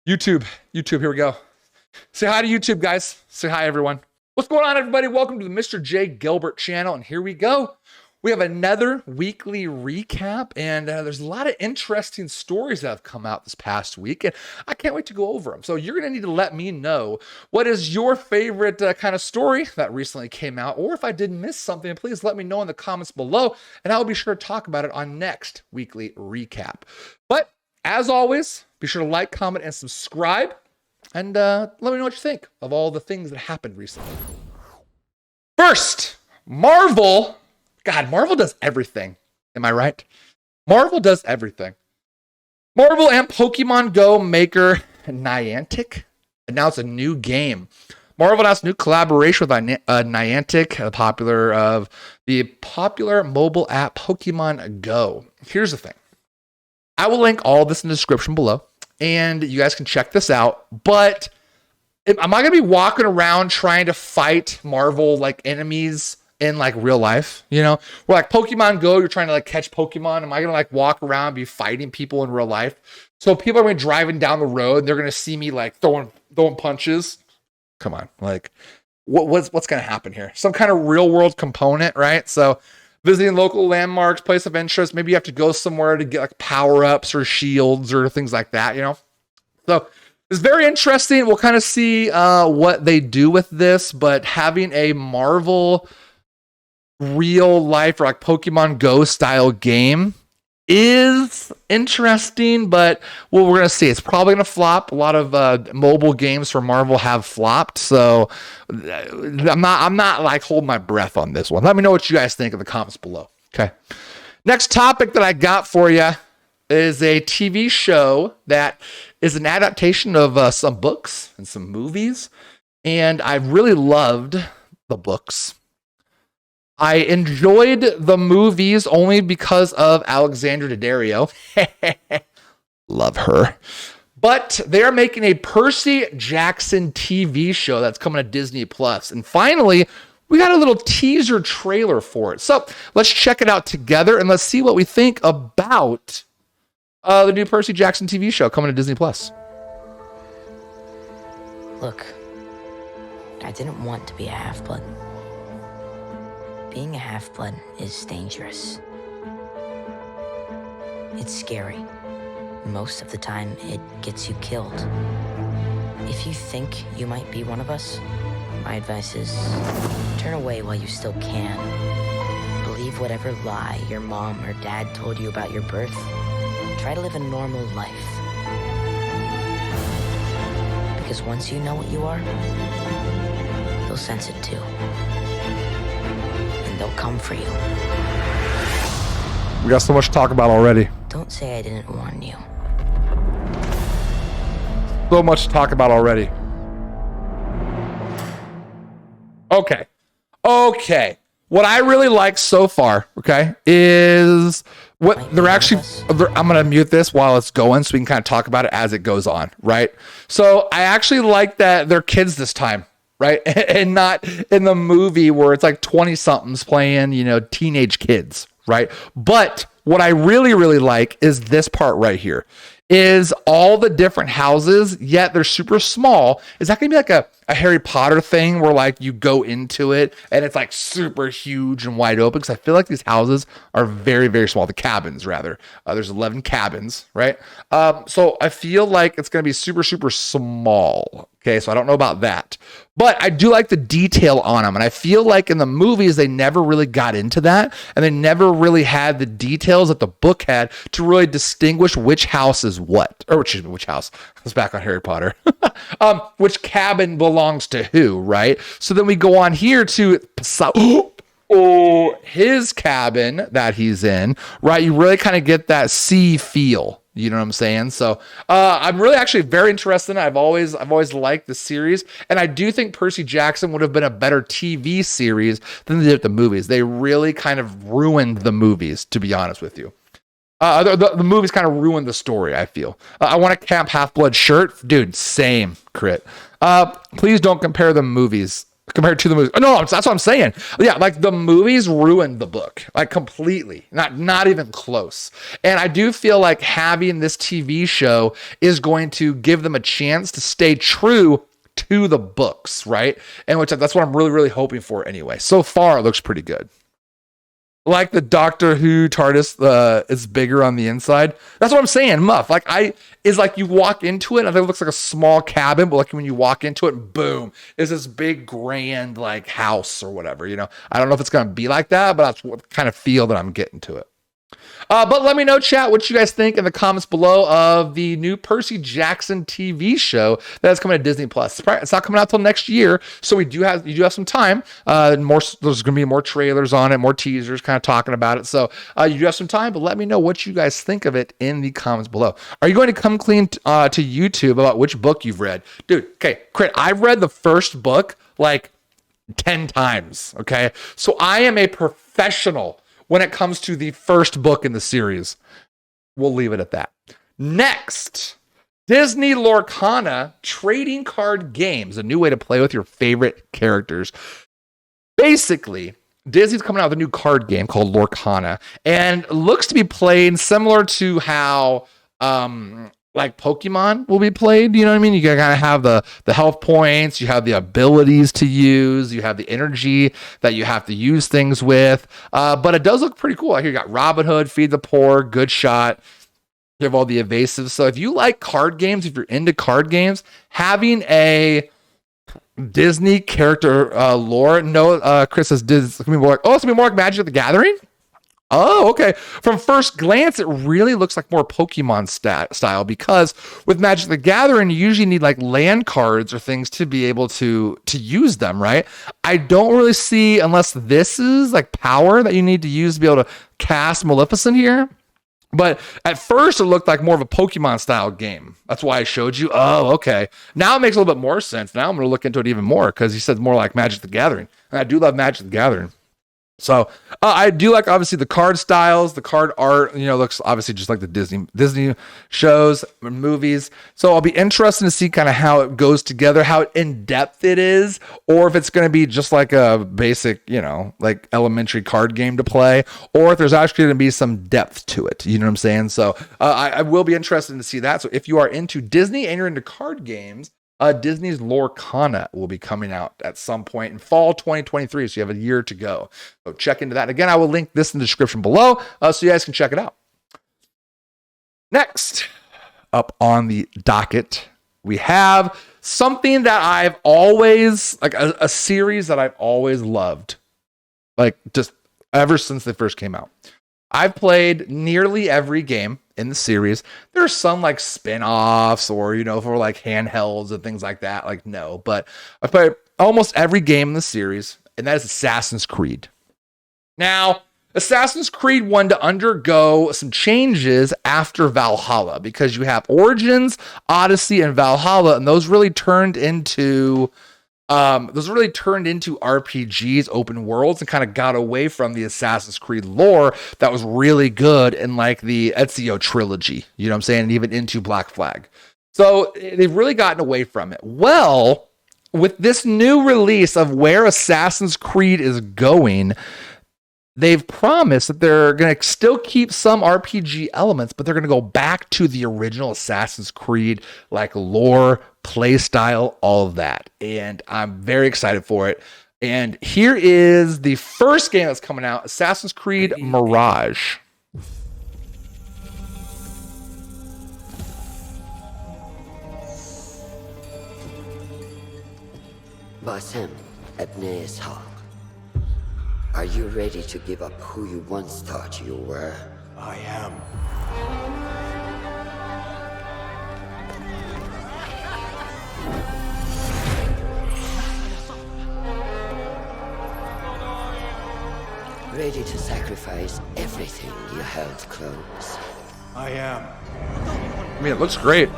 YouTube, here we go. Say hi to YouTube, guys. Say hi, everyone. What's going on, everybody? Welcome to the MrJGilbert channel, and here we go. We have another weekly recap, and there's a lot of interesting stories that have come out this past week, and I can't wait to go over them. So you're going to need to let me know what is your favorite kind of story that recently came out, or if I did miss something, please let me know in the comments below, and I'll be sure to talk about it on next weekly recap. But as always, be sure to like, comment, and subscribe. And let me know what you think of all the things that happened recently. First, Marvel. God, Marvel does everything. Am I right? Marvel does everything. Marvel and Pokemon Go maker Niantic announced a new game. Marvel announced a new collaboration with Niantic, the popular mobile app Pokemon Go. Here's the thing. I will link all this in the description below, and you guys can check this out. But am I going to be walking around trying to fight Marvel like enemies in like real life? You know, where like Pokemon Go, you're trying to like catch Pokemon. Am I going to like walk around and be fighting people in real life? So people are going to be driving down the road, and they're going to see me like throwing punches. Come on, like what's going to happen here? Some kind of real world component, right? So visiting local landmarks, place of interest. Maybe you have to go somewhere to get like power-ups or shields or things like that, you know? So it's very interesting. We'll kind of see what they do with this, but having a Marvel real life or like Pokemon Go style game is interesting, but well, we're going to see. It's probably going to flop. A lot of mobile games for Marvel have flopped, so I'm not like holding my breath on this one. Let me know what you guys think in the comments below. Okay. Next topic that I got for you is a TV show that is an adaptation of some books and some movies, and I really loved the books. I enjoyed the movies only because of Alexandra Daddario. Love her. But they're making a Percy Jackson TV show that's coming to Disney Plus. And finally, we got a little teaser trailer for it. So let's check it out together and let's see what we think about the new Percy Jackson TV show coming to Disney Plus. Look, I didn't want to be a half-blood. Being a half-blood is dangerous. It's scary. Most of the time, it gets you killed. If you think you might be one of us, my advice is turn away while you still can. Believe whatever lie your mom or dad told you about your birth. Try to live a normal life. Because once you know what you are, you'll sense it too. They'll come for you. We got so much to talk about already. Don't say I didn't warn you. So much to talk about already. Okay. What I really like so far, okay, is what they're actually, I'm going to mute this while it's going so we can kind of talk about it as it goes on, right? So I actually like that they're kids this time. Right. And not in the movie where it's like 20 somethings playing, you know, teenage kids. Right. But what I really, really like is this part right here is all the different houses, yet they're super small. Is that going to be like a Harry Potter thing where like you go into it and it's like super huge and wide open? Because I feel like these houses are very, very small. The cabins, rather. There's 11 cabins, right? So I feel like it's going to be super, super small. Okay, so I don't know about that. But I do like the detail on them. And I feel like in the movies, they never really got into that. And they never really had the details that the book had to really distinguish which house is what. Or excuse me, which house? I was back on Harry Potter. Which cabin belongs to who, right? So then we go on here to his cabin that he's in, right? You really kind of get that sea feel. You know what I'm saying? So I'm really actually very interested in it. I've always liked the series. And I do think Percy Jackson would have been a better TV series than they did the movies. They really kind of ruined the movies, to be honest with you. The movies kind of ruined the story, I feel. I want a Camp Half-Blood shirt. Dude, same, Crit. Please don't compare the movies compared to the movies. No, that's what I'm saying. Yeah, like the movies ruined the book, like completely, not even close. And I do feel like having this TV show is going to give them a chance to stay true to the books, right? And that's what I'm really, really hoping for anyway. So far, it looks pretty good. Like the Doctor Who TARDIS is bigger on the inside. That's what I'm saying, Muff. Is like you walk into it, and I think it looks like a small cabin, but like when you walk into it, boom, is this big grand like house or whatever. I don't know if it's gonna be like that, but that's what kind of feel that I'm getting to it. But let me know, chat, what you guys think in the comments below of the new Percy Jackson TV show that's coming to Disney Plus. It's not coming out till next year, so you do have some time. There's going to be more trailers on it, more teasers, kind of talking about it. So you do have some time, but let me know what you guys think of it in the comments below. Are you going to come clean to YouTube about which book you've read, dude? Okay, Crit, I've read the first book like 10 times. Okay, so I am a professional when it comes to the first book in the series. We'll leave it at that. Next, Disney Lorcana trading card games, a new way to play with your favorite characters. Basically, Disney's coming out with a new card game called Lorcana, and looks to be played similar to how like Pokemon will be played. You know what I mean? You gotta kind of have the health points, you have the abilities to use, you have the energy that you have to use things with. But it does look pretty cool. Like you got Robin Hood, Feed the Poor, Good Shot. You have all the evasive. So if you like card games, if you're into card games, having a Disney character lore. No, Chris says it's gonna be more like Magic the Gathering. Oh, okay. From first glance, it really looks like more Pokemon style, because with Magic the Gathering, you usually need like land cards or things to be able to use them, right? I don't really see, unless this is like power that you need to use to be able to cast Maleficent here. But at first, it looked like more of a Pokemon style game. That's why I showed you. Oh, okay. Now it makes a little bit more sense. Now I'm going to look into it even more, because he said more like Magic the Gathering. And I do love Magic the Gathering. So I do like, obviously, the card styles, the card art, looks obviously just like the Disney shows and movies. So I'll be interested to see kind of how it goes together, how in depth it is, or if it's going to be just like a basic, like elementary card game to play, or if there's actually going to be some depth to it. You know what I'm saying? So I will be interested to see that. So if you are into Disney and you're into card games, Disney's Lorcana will be coming out at some point in fall 2023, so you have a year to go. So check into that. Again, I will link this in the description below, so you guys can check it out. Next up on the docket, we have something that I've always, like a series that I've always loved, like just ever since they first came out. I've played nearly every game in the series. There's some like spin-offs or, for like handhelds and things like that. Like, no, but I've played almost every game in the series, and that is Assassin's Creed. Now, Assassin's Creed wanted to undergo some changes after Valhalla, because you have Origins, Odyssey, and Valhalla, and those really turned into RPGs, open worlds, and kind of got away from the Assassin's Creed lore that was really good in like the Ezio trilogy, you know what I'm saying, and even into Black Flag. So they've really gotten away from it. Well, with this new release of where Assassin's Creed is going, they've promised that they're going to still keep some RPG elements, but they're going to go back to the original Assassin's Creed, like lore, play style, all of that. And I'm very excited for it. And here is the first game that's coming out, Assassin's Creed Mirage. Basim Ebne Ishaq. Are you ready to give up who you once thought you were? I am. Ready to sacrifice everything you held close? I am. I mean, it looks great,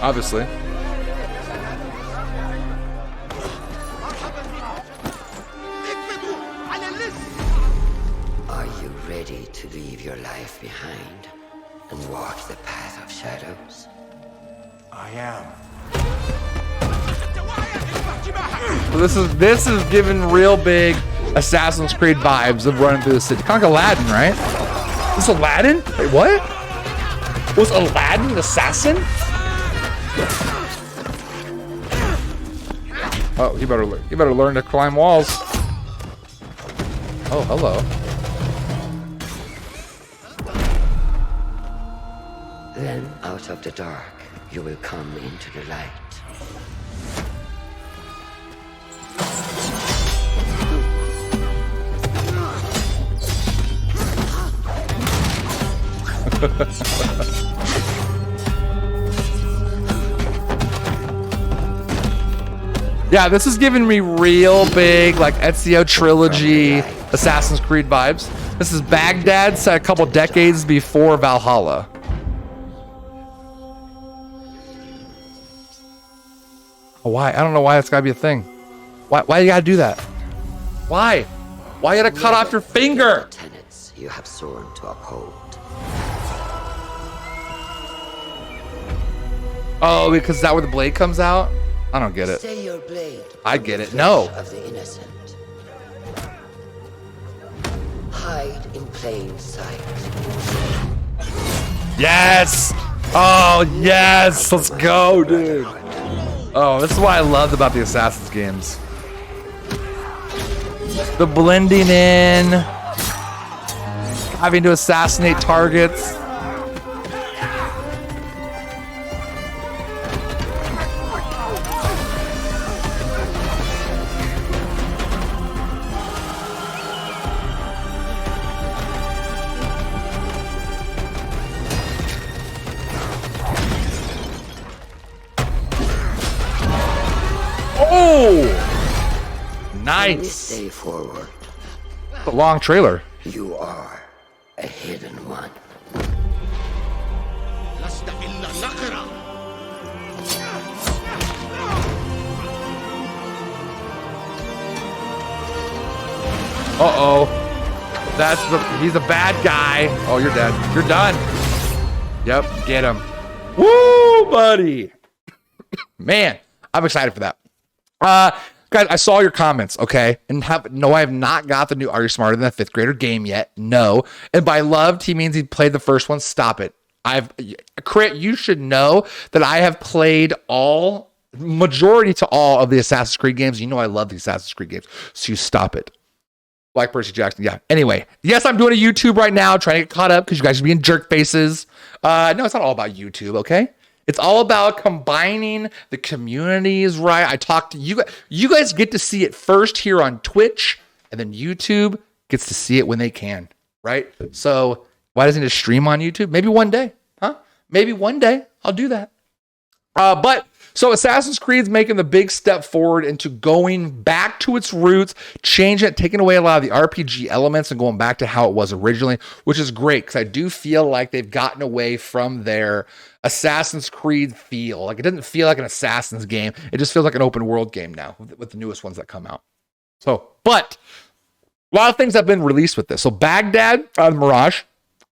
obviously. Are you ready to leave your life behind and walk the path of shadows? I am. So this is giving real big Assassin's Creed vibes of running through the city. Kind of like Aladdin, right? This Aladdin? Wait, what? Was Aladdin an assassin? Oh, you better learn to climb walls. Oh, hello. Then out of the dark, you will come into the light. Yeah, this is giving me real big, like, Ezio trilogy Assassin's Creed vibes. This is Baghdad, set a couple decades before Valhalla. Why? I don't know why that's gotta be a thing. Why you gotta do that? Why? Why you gotta cut off your finger? Tenets you have sworn to uphold. Oh, because is that where the blade comes out? I don't get it. Stay your blade. I from get the it. No. flesh of the innocent. Hide in plain sight. Yes! Oh, yes! Let's go, dude. Oh, this is what I loved about the Assassin's games. The blending in, having to assassinate targets. From Nice. this day forward, It's a long trailer. you are a hidden one. Uh-oh. He's a bad guy. Oh, you're dead. You're done. Yep, get him. Woo, buddy. Man, I'm excited for that. Guys, I saw your comments, okay? And no, I have not got the new Are You Smarter Than a Fifth Grader game yet. No. And by loved, he means he played the first one. Stop it. Crit, you should know that I have played majority to all of the Assassin's Creed games. You know I love the Assassin's Creed games. So you stop it. Like Percy Jackson. Yeah. Anyway, yes, I'm doing a YouTube right now, trying to get caught up because you guys are being jerk faces. No, it's not all about YouTube, okay? It's all about combining the communities, right? I talk to you. You guys get to see it first here on Twitch, and then YouTube gets to see it when they can, right? So why doesn't it stream on YouTube? Maybe one day, huh? Maybe one day I'll do that. But so Assassin's Creed's making the big step forward into going back to its roots, changing it, taking away a lot of the RPG elements and going back to how it was originally, which is great because I do feel like they've gotten away from their Assassin's Creed feel. Like it doesn't feel like an Assassin's game. It just feels like an open world game now with the newest ones that come out. So, but a lot of things have been released with this. So Baghdad, Mirage.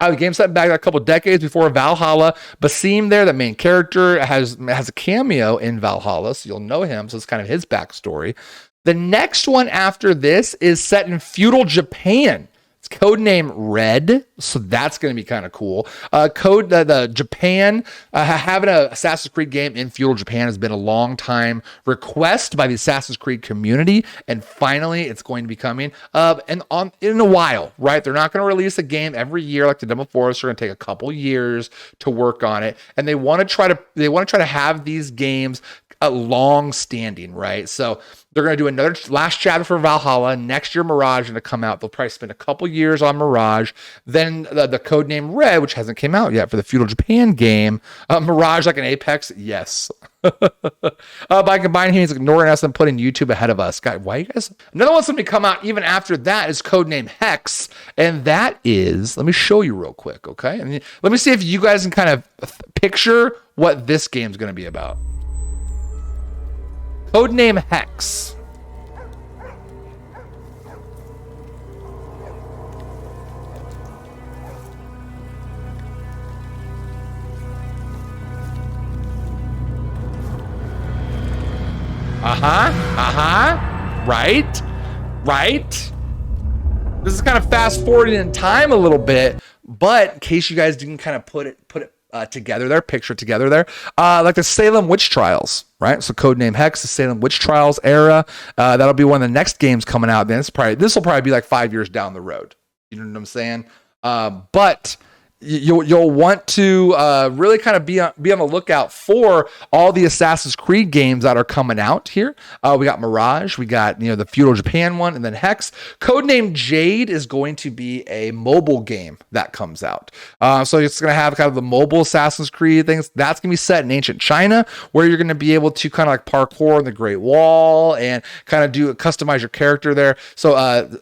The game set back a couple decades before Valhalla. Basim there, the main character, has a cameo in Valhalla, so you'll know him. So it's kind of his backstory. The next one after this is set in feudal Japan. It's codename Red, so that's going to be kind of cool. The Japan, having an Assassin's Creed game in feudal Japan has been a long time request by the Assassin's Creed community, and finally it's going to be coming in a while, right? They're not going to release a game every year like the Demo Forest. They're going to take a couple years to work on it, and they want to try to have these games long standing, right? So they're going to do another last chapter for Valhalla. Next year, Mirage is going to come out. They'll probably spend a couple years on Mirage. Then the codename Red, which hasn't came out yet for the feudal Japan game. Mirage like an Apex? Yes. By combining, he's ignoring us and putting YouTube ahead of us. God, why you guys? Another one's going to come out even after that is codename Hex. And that is, let me show you real quick, okay? And let me see if you guys can kind of picture what this game's going to be about. Codename Hex. Right? Right? This is kind of fast forwarding in time a little bit, but in case you guys didn't kind of put it together there, picture it together there, like the Salem witch trials, right? So codename Hex, the Salem witch trials era. That'll be one of the next games coming out. Then this will probably be like 5 years down the road. You know what I'm saying? But you'll want to really kind of be on the lookout for all the Assassin's Creed games that are coming out here. We got Mirage, we got the feudal Japan one, and then Hex. Codename Jade is going to be a mobile game that comes out. So it's going to have kind of the mobile Assassin's Creed things. That's going to be set in ancient China, where you're going to be able to kind of like parkour in the Great Wall and kind of customize your character there. So an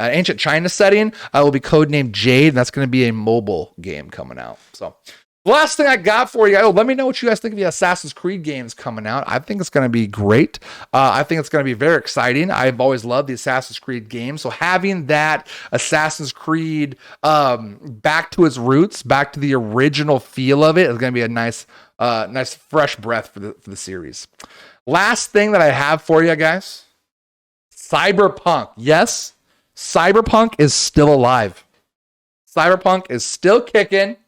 ancient China setting will be codenamed Jade. And that's going to be a mobile game coming out. So the last thing I got for you, let me know what you guys think of the Assassin's Creed games coming out. I think it's going to be great. I think it's going to be very exciting. I've always loved the Assassin's Creed games. So having that Assassin's Creed back to its roots, back to the original feel of it, is going to be a nice fresh breath for the series. Last thing that I have for you guys, Cyberpunk. Yes, Cyberpunk is still alive. Cyberpunk is still kicking,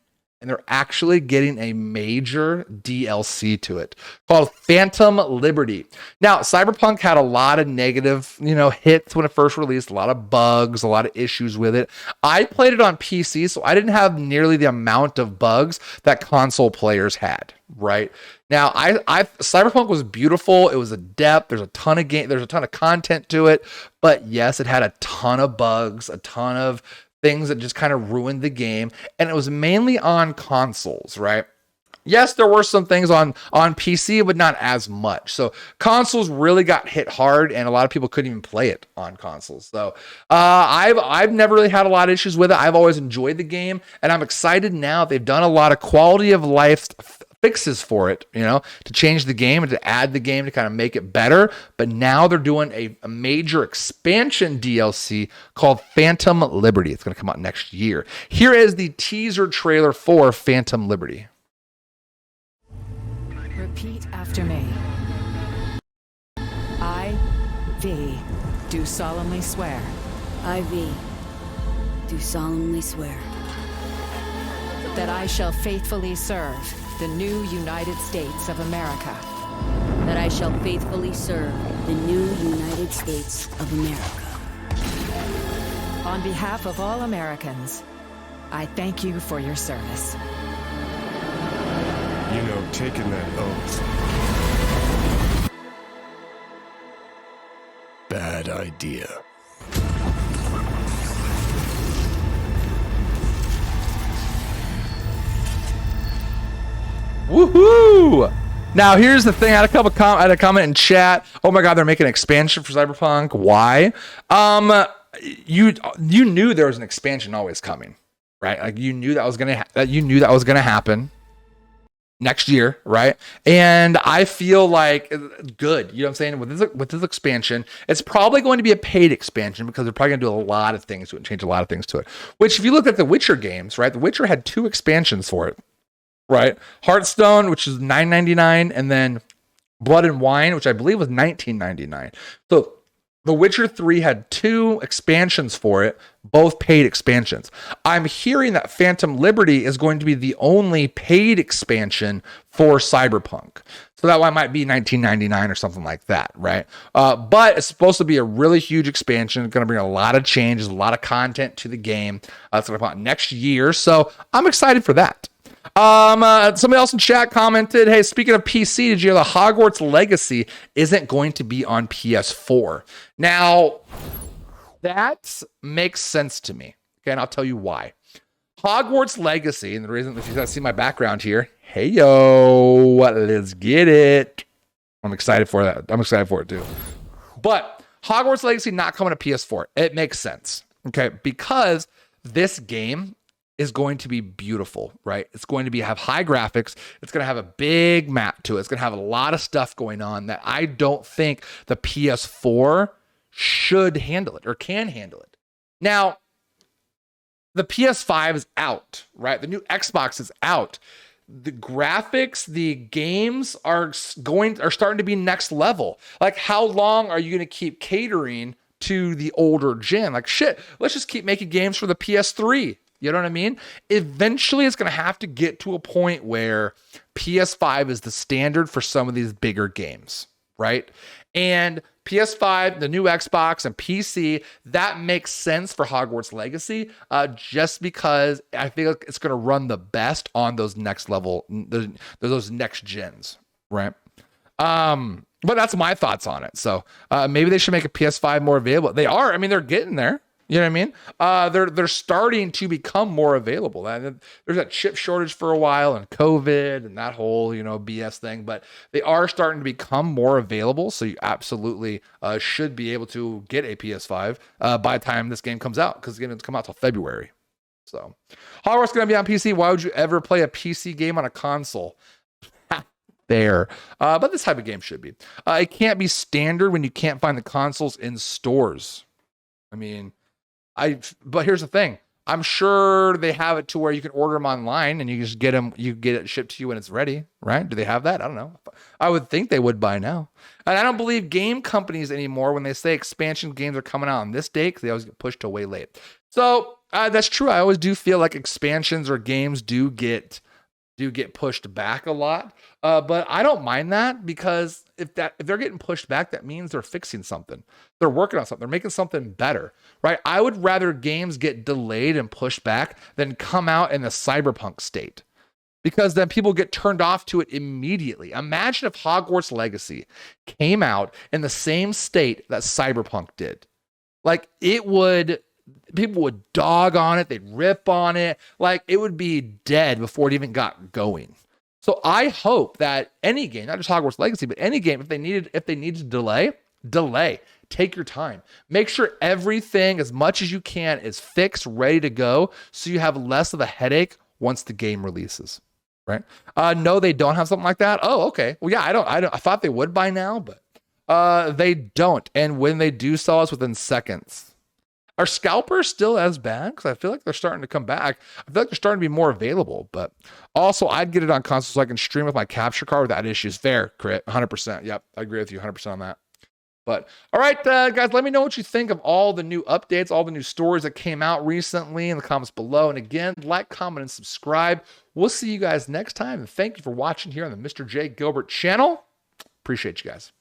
and they're actually getting a major DLC to it called Phantom Liberty. Now, Cyberpunk had a lot of negative, hits when it first released, a lot of bugs, a lot of issues with it. I played it on PC, so I didn't have nearly the amount of bugs that console players had, right? Now, Cyberpunk was beautiful. It was a depth. There's a ton of content to it, but yes, it had a ton of bugs, a ton of things that just kind of ruined the game, and it was mainly on consoles, right? Yes, there were some things on PC, but not as much. So consoles really got hit hard, and a lot of people couldn't even play it on consoles. So I've never really had a lot of issues with it. I've always enjoyed the game, and I'm excited now. They've done a lot of quality of life fixes for it, to change the game and to add the game to kind of make it better. But now they're doing a major expansion DLC called Phantom Liberty. It's going to come out next year. Here is the teaser trailer for Phantom Liberty. Repeat after me. I, V, do solemnly swear. I, V, do solemnly swear that I shall faithfully serve the new United States of America. That I shall faithfully serve the new United States of America. On behalf of all Americans, I thank you for your service. Taking that oath. Bad idea. Woohoo! Now here's the thing. I had I had a comment in chat. Oh my God, they're making an expansion for Cyberpunk. Why? You knew there was an expansion always coming, right? Like you knew that was gonna happen next year, right? And I feel like good. You know what I'm saying? With this expansion, it's probably going to be a paid expansion because they're probably going to do a lot of things to it, change a lot of things to it. Which, if you look at the Witcher games, right? The Witcher had 2 expansions for it. Right, Hearthstone, which is $9.99, and then Blood and Wine, which I believe was $19.99. So The Witcher 3 had 2 expansions for it, both paid expansions. I'm hearing that Phantom Liberty is going to be the only paid expansion for Cyberpunk. So that one might be $19.99 or something like that, right? But it's supposed to be a really huge expansion. It's going to bring a lot of changes, a lot of content to the game. It's going to come out next year. So I'm excited for that. Somebody else in chat commented, hey, speaking of PC, did you hear the Hogwarts Legacy isn't going to be on PS4? Now, that makes sense to me. Okay, and I'll tell you why. Hogwarts Legacy, and the reason, if you guys see my background here, hey, yo, let's get it. I'm excited for that. I'm excited for it too. But Hogwarts Legacy not coming to PS4. It makes sense, okay, because this game is going to be beautiful, right? It's going to have high graphics. It's going to have a big map to it. It's going to have a lot of stuff going on that I don't think the PS4 should handle it or can handle it. Now, the PS5 is out, right? The new Xbox is out. the graphics, the games are starting to be next level. Like, how long are you going to keep catering to the older gen? Like, shit, let's just keep making games for the PS3. You know what I mean? Eventually, it's going to have to get to a point where PS5 is the standard for some of these bigger games, right? And PS5, the new Xbox, and PC, that makes sense for Hogwarts Legacy, just because I feel like it's going to run the best on those next level, those next gens, right? But that's my thoughts on it. So maybe they should make a PS5 more available. They are. I mean, they're getting there. You know what I mean? They're starting to become more available. There's that chip shortage for a while and COVID and that whole, BS thing, but they are starting to become more available. So you absolutely should be able to get a PS5 by the time this game comes out, because the game doesn't come out till February. So Hogwarts is going to be on PC. Why would you ever play a PC game on a console? There. But this type of game should be. It can't be standard when you can't find the consoles in stores. I mean, but here's the thing. I'm sure they have it to where you can order them online and you just get them, you get it shipped to you when it's ready, right? Do they have that? I don't know. I would think they would by now. And I don't believe game companies anymore when they say expansion games are coming out on this date, because they always get pushed to way late. So that's true. I always do feel like expansions or games do get pushed back a lot. But I don't mind that, because if they're getting pushed back, that means they're fixing something. They're working on something. They're making something better, right? I would rather games get delayed and pushed back than come out in the Cyberpunk state, because then people get turned off to it immediately. Imagine if Hogwarts Legacy came out in the same state that Cyberpunk did. Like, people would dog on it. They'd rip on it. Like, it would be dead before it even got going. So I hope that any game, not just Hogwarts Legacy, but any game, if they need to delay. Take your time. Make sure everything, as much as you can, is fixed, ready to go, so you have less of a headache once the game releases. Right? No, they don't have something like that. Oh, okay. Well, yeah, I thought they would by now, but they don't. And when they do sell us within seconds. Are scalpers still as bad? Because I feel like they're starting to come back. I feel like they're starting to be more available. But also, I'd get it on console so I can stream with my capture card without issues. Fair, Crit, 100%. Yep, I agree with you 100% on that. But all right, guys, let me know what you think of all the new updates, all the new stories that came out recently in the comments below. And again, like, comment, and subscribe. We'll see you guys next time. And thank you for watching here on the Mr. J. Gilbert channel. Appreciate you guys.